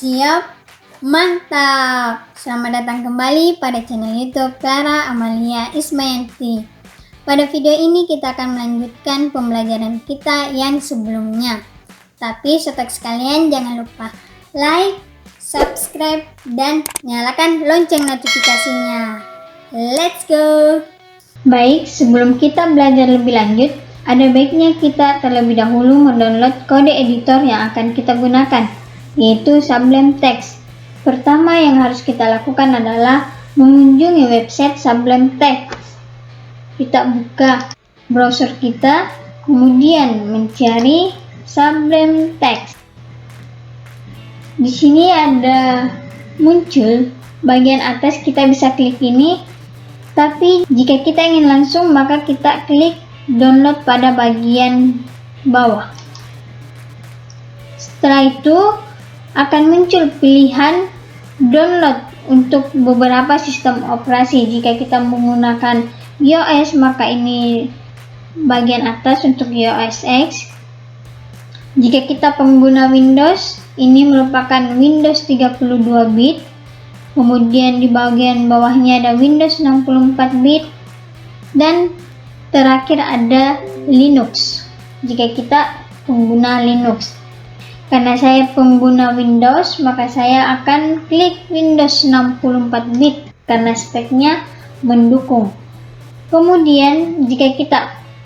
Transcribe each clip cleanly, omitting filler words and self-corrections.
Siap? Mantap! Selamat datang kembali pada channel YouTube Clara Amalia Ismayanti. Pada video ini kita akan melanjutkan pembelajaran kita yang sebelumnya. Tapi sobat sekalian jangan lupa like, subscribe, dan nyalakan lonceng notifikasinya. Let's go! Baik, sebelum kita belajar lebih lanjut, ada baiknya kita terlebih dahulu mendownload kode editor yang akan kita gunakan, yaitu Sublime Text. Pertama yang harus kita lakukan adalah mengunjungi website Sublime Text. Kita buka browser kita, kemudian mencari Sublime Text. Di sini ada muncul bagian atas, kita bisa klik ini. Tapi jika kita ingin langsung, maka kita klik download pada bagian bawah. Setelah itu akan muncul pilihan download untuk beberapa sistem operasi. Jika kita menggunakan iOS, maka ini bagian atas untuk iOS X. Jika kita pengguna Windows, ini merupakan Windows 32 bit. Kemudian di bagian bawahnya ada Windows 64 bit. Dan terakhir ada Linux, jika kita pengguna Linux. Karena saya pengguna Windows, maka saya akan klik Windows 64 bit karena speknya mendukung. Kemudian jika kita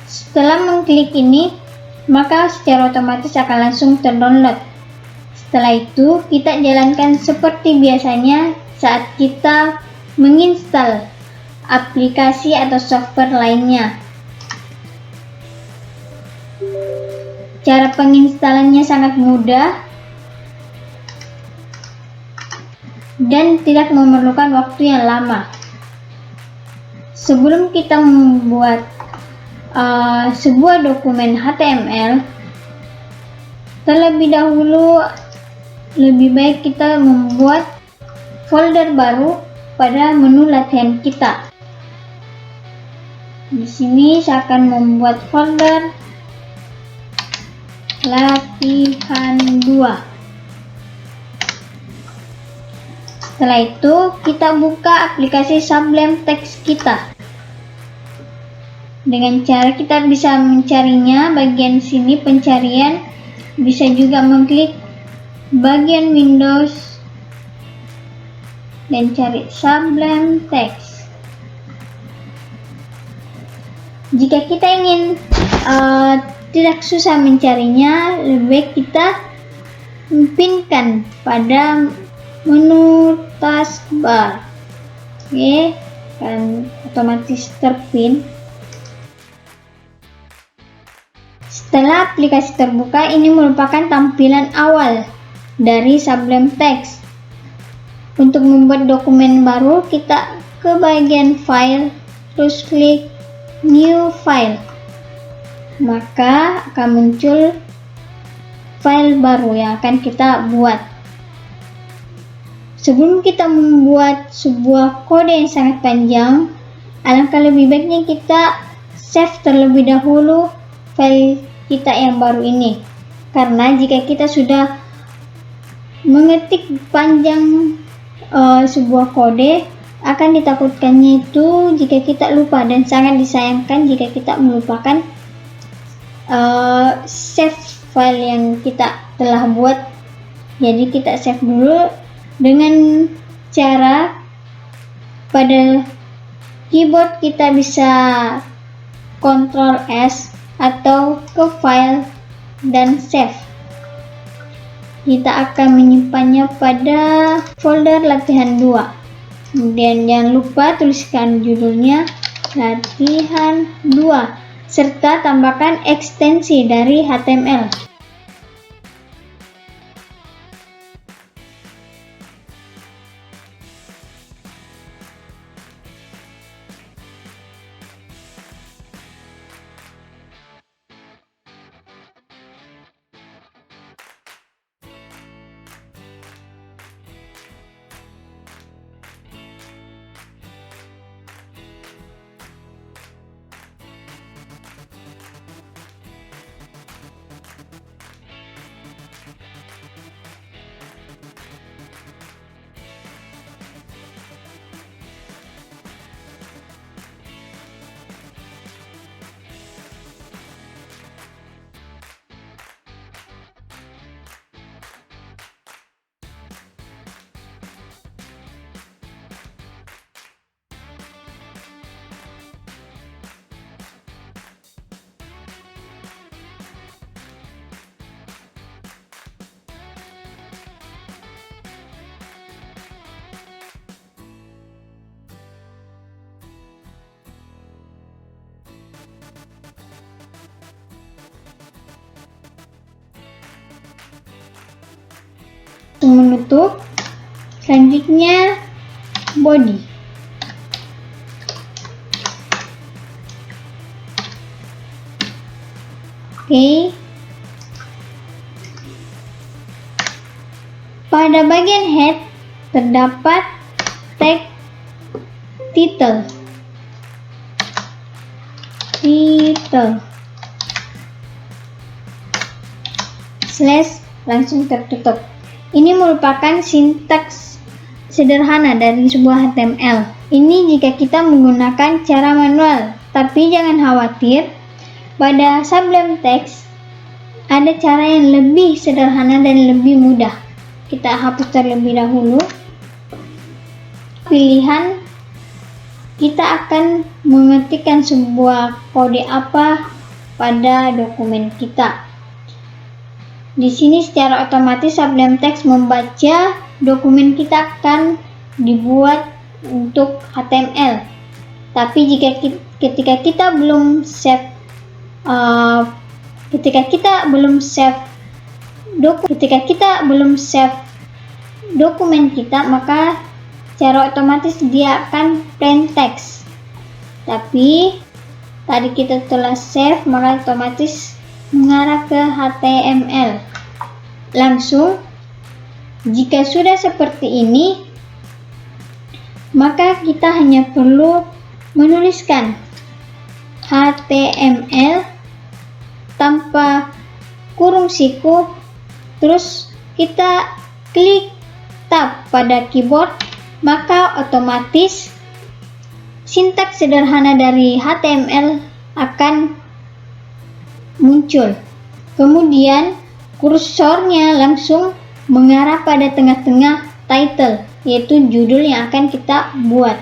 setelah mengklik ini, maka secara otomatis akan langsung terdownload. Setelah itu kita jalankan seperti biasanya saat kita menginstal aplikasi atau software lainnya. Cara penginstalannya sangat mudah dan tidak memerlukan waktu yang lama. Sebelum kita membuat sebuah dokumen HTML, terlebih dahulu lebih baik kita membuat folder baru pada menu latihan kita. Di sini saya akan membuat folder latihan 2. Setelah itu kita buka aplikasi Sublime Text kita. Dengan cara kita bisa mencarinya bagian sini pencarian, bisa juga mengklik bagian Windows dan cari Sublime Text. Jika kita ingin tidak susah mencarinya, lebih baik kita pinkan pada menu taskbar. Oke, kan otomatis terpin. Setelah aplikasi terbuka, ini merupakan tampilan awal dari Sublime Text. Untuk membuat dokumen baru, kita ke bagian file, terus klik new file. Maka akan muncul file baru yang akan kita buat. Sebelum kita membuat sebuah kode yang sangat panjang, alangkah lebih baiknya kita save terlebih dahulu file kita yang baru ini. Karena jika kita sudah mengetik panjang sebuah kode, akan ditakutkannya itu jika kita lupa, dan sangat disayangkan jika kita melupakan save file yang kita telah buat. Jadi kita save dulu dengan cara pada keyboard kita bisa Ctrl S atau ke file dan save. Kita akan menyimpannya pada folder latihan 2. Kemudian jangan lupa tuliskan judulnya latihan 2 serta tambahkan ekstensi dari HTML. tertutup. Selanjutnya body. Oke. Pada bagian head terdapat tag title. Slash langsung tertutup. Ini merupakan sintaks sederhana dari sebuah HTML. Ini jika kita menggunakan cara manual, tapi jangan khawatir, pada Sublime Text ada cara yang lebih sederhana dan lebih mudah. Kita hapus terlebih dahulu. Pilihan kita akan mengetikkan sebuah kode apa pada dokumen kita. Di sini secara otomatis Sublime Text membaca dokumen kita akan dibuat untuk HTML. Tapi ketika kita belum save dokumen kita, maka secara otomatis dia akan plain text. Tapi tadi kita telah save, maka otomatis mengarah ke HTML. Langsung, jika sudah seperti ini, maka kita hanya perlu menuliskan HTML tanpa kurung siku, terus kita klik tab pada keyboard, maka otomatis sintaks sederhana dari HTML akan muncul. Kemudian kursornya langsung mengarah pada tengah-tengah title, yaitu judul yang akan kita buat.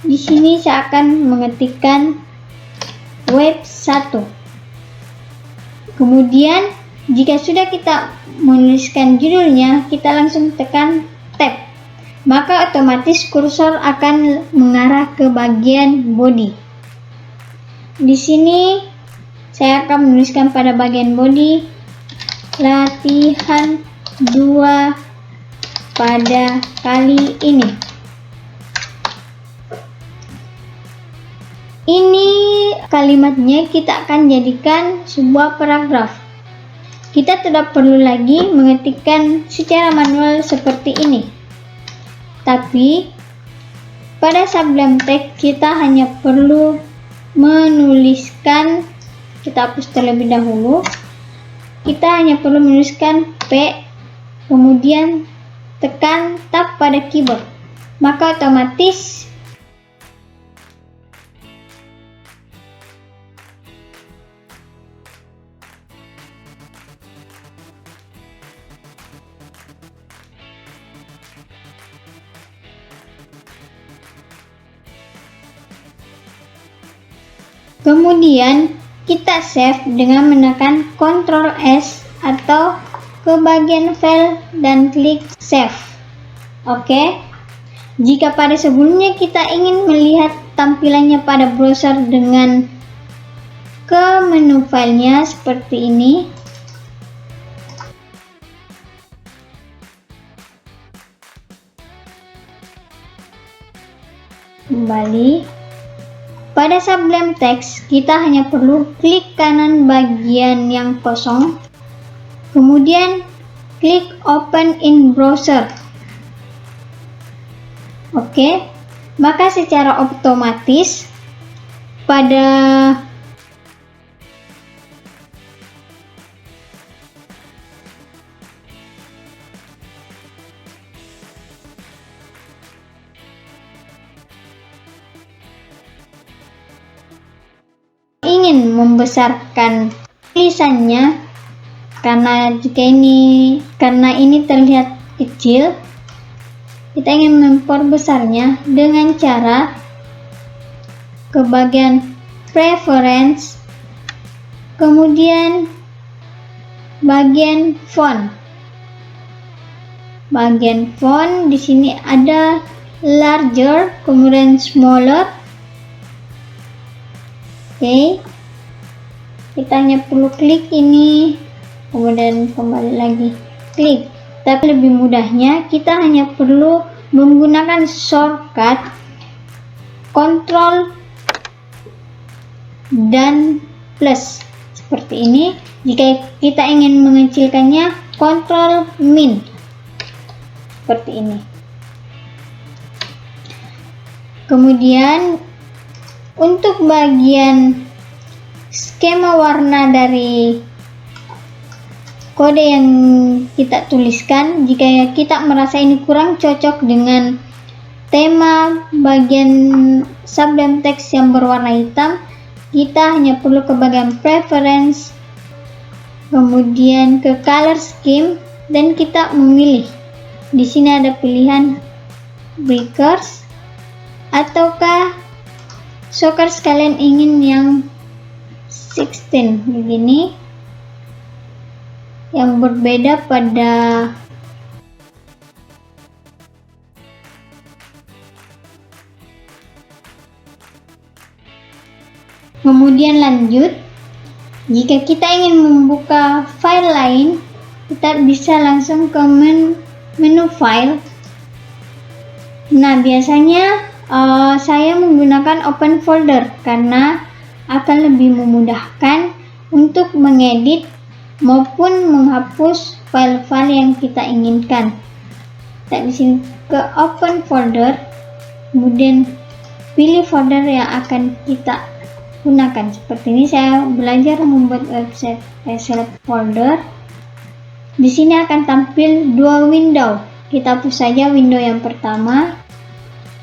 Di sini saya akan mengetikkan web 1. Kemudian jika sudah kita menuliskan judulnya, kita langsung tekan tab. Maka otomatis kursor akan mengarah ke bagian body. Di sini saya akan menuliskan pada bagian body latihan 2 pada kali ini. Ini kalimatnya kita akan jadikan sebuah paragraf. Kita tidak perlu lagi mengetikkan secara manual seperti ini. Tapi pada Sublime Text kita hanya perlu menuliskan, kita hapus terlebih dahulu. Kita hanya perlu menuliskan P, kemudian tekan tab pada keyboard. Maka otomatis kemudian kita save dengan menekan Ctrl S atau ke bagian file dan klik save. Oke. Jika pada sebelumnya kita ingin melihat tampilannya pada browser dengan ke menu filenya seperti ini, kembali. Pada Sublime Text, kita hanya perlu klik kanan bagian yang kosong, kemudian klik Open in Browser. Oke, maka secara otomatis pada ingin membesarkan tulisannya, karena ini terlihat kecil, kita ingin memperbesarnya dengan cara ke bagian preference, kemudian bagian font. Bagian font di sini ada larger, kemudian smaller. Oke, kita hanya perlu klik ini, kemudian kembali lagi klik. Tapi lebih mudahnya kita hanya perlu menggunakan shortcut Ctrl dan plus seperti ini. Jika kita ingin mengecilkannya, Ctrl min seperti ini. Kemudian untuk bagian skema warna dari kode yang kita tuliskan, jika kita merasa ini kurang cocok dengan tema bagian sublime text yang berwarna hitam, kita hanya perlu ke bagian preference, kemudian ke color scheme, dan kita memilih. Di sini ada pilihan breakers ataukah shockers kalian ingin yang 16 begini, yang berbeda pada kemudian lanjut. Jika kita ingin membuka file lain, kita bisa langsung ke menu file. Nah, biasanya saya menggunakan open folder karena akan lebih memudahkan untuk mengedit maupun menghapus file-file yang kita inginkan. Kita di sini ke open folder, kemudian pilih folder yang akan kita gunakan. Seperti ini saya belajar membuat website select folder. Di sini akan tampil dua window. Kita hapus saja window yang pertama,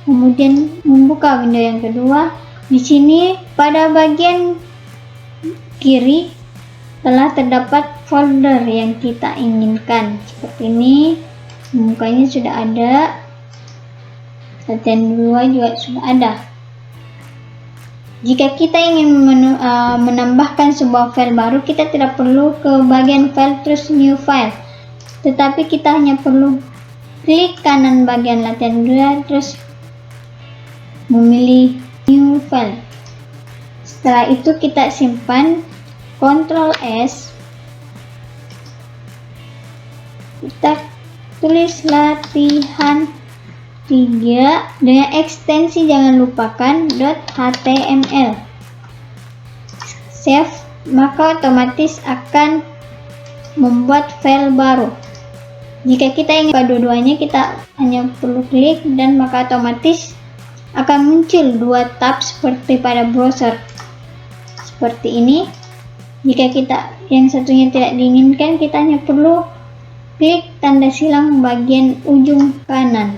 kemudian membuka window yang kedua. Di sini pada bagian kiri telah terdapat folder yang kita inginkan. Seperti ini, mukanya sudah ada, latihan 2 juga sudah ada. Jika kita ingin menambahkan sebuah file baru, kita tidak perlu ke bagian file terus new file, tetapi kita hanya perlu klik kanan bagian latihan 2 terus memilih new file. Setelah itu kita simpan, Ctrl S, kita tulis latihan 3 dengan ekstensi jangan lupakan .html. Save, maka otomatis akan membuat file baru. Jika kita ingin kedua-duanya, kita hanya perlu klik dan maka otomatis akan muncul dua tab seperti pada browser. Seperti ini. Jika kita yang satunya tidak diinginkan, kita hanya perlu klik tanda silang bagian ujung kanan.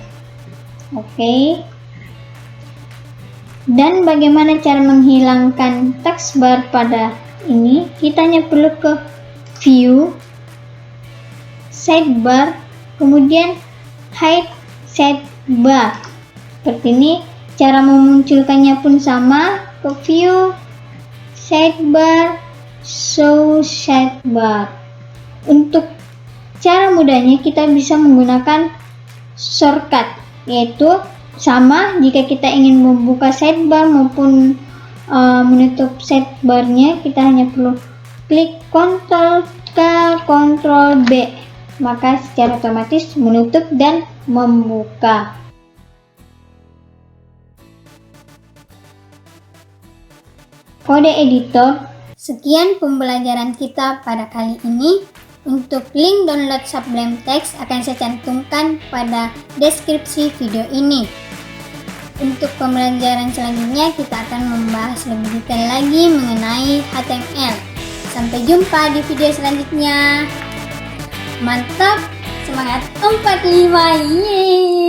Oke. Dan bagaimana cara menghilangkan text bar pada ini? Kita hanya perlu ke view, sidebar, kemudian hide sidebar. Seperti ini. Cara memunculkannya pun sama, ke view, sidebar, show sidebar. Untuk cara mudahnya kita bisa menggunakan shortcut, yaitu sama jika kita ingin membuka sidebar maupun menutup sidebarnya, kita hanya perlu klik Ctrl K, Ctrl B, maka secara otomatis menutup dan membuka. Kode editor. Sekian pembelajaran kita pada kali ini. Untuk link download Sublime Text akan saya cantumkan pada deskripsi video ini. Untuk pembelajaran selanjutnya kita akan membahas lebih detail lagi mengenai HTML. Sampai jumpa di video selanjutnya. Mantap, semangat 45, yeay!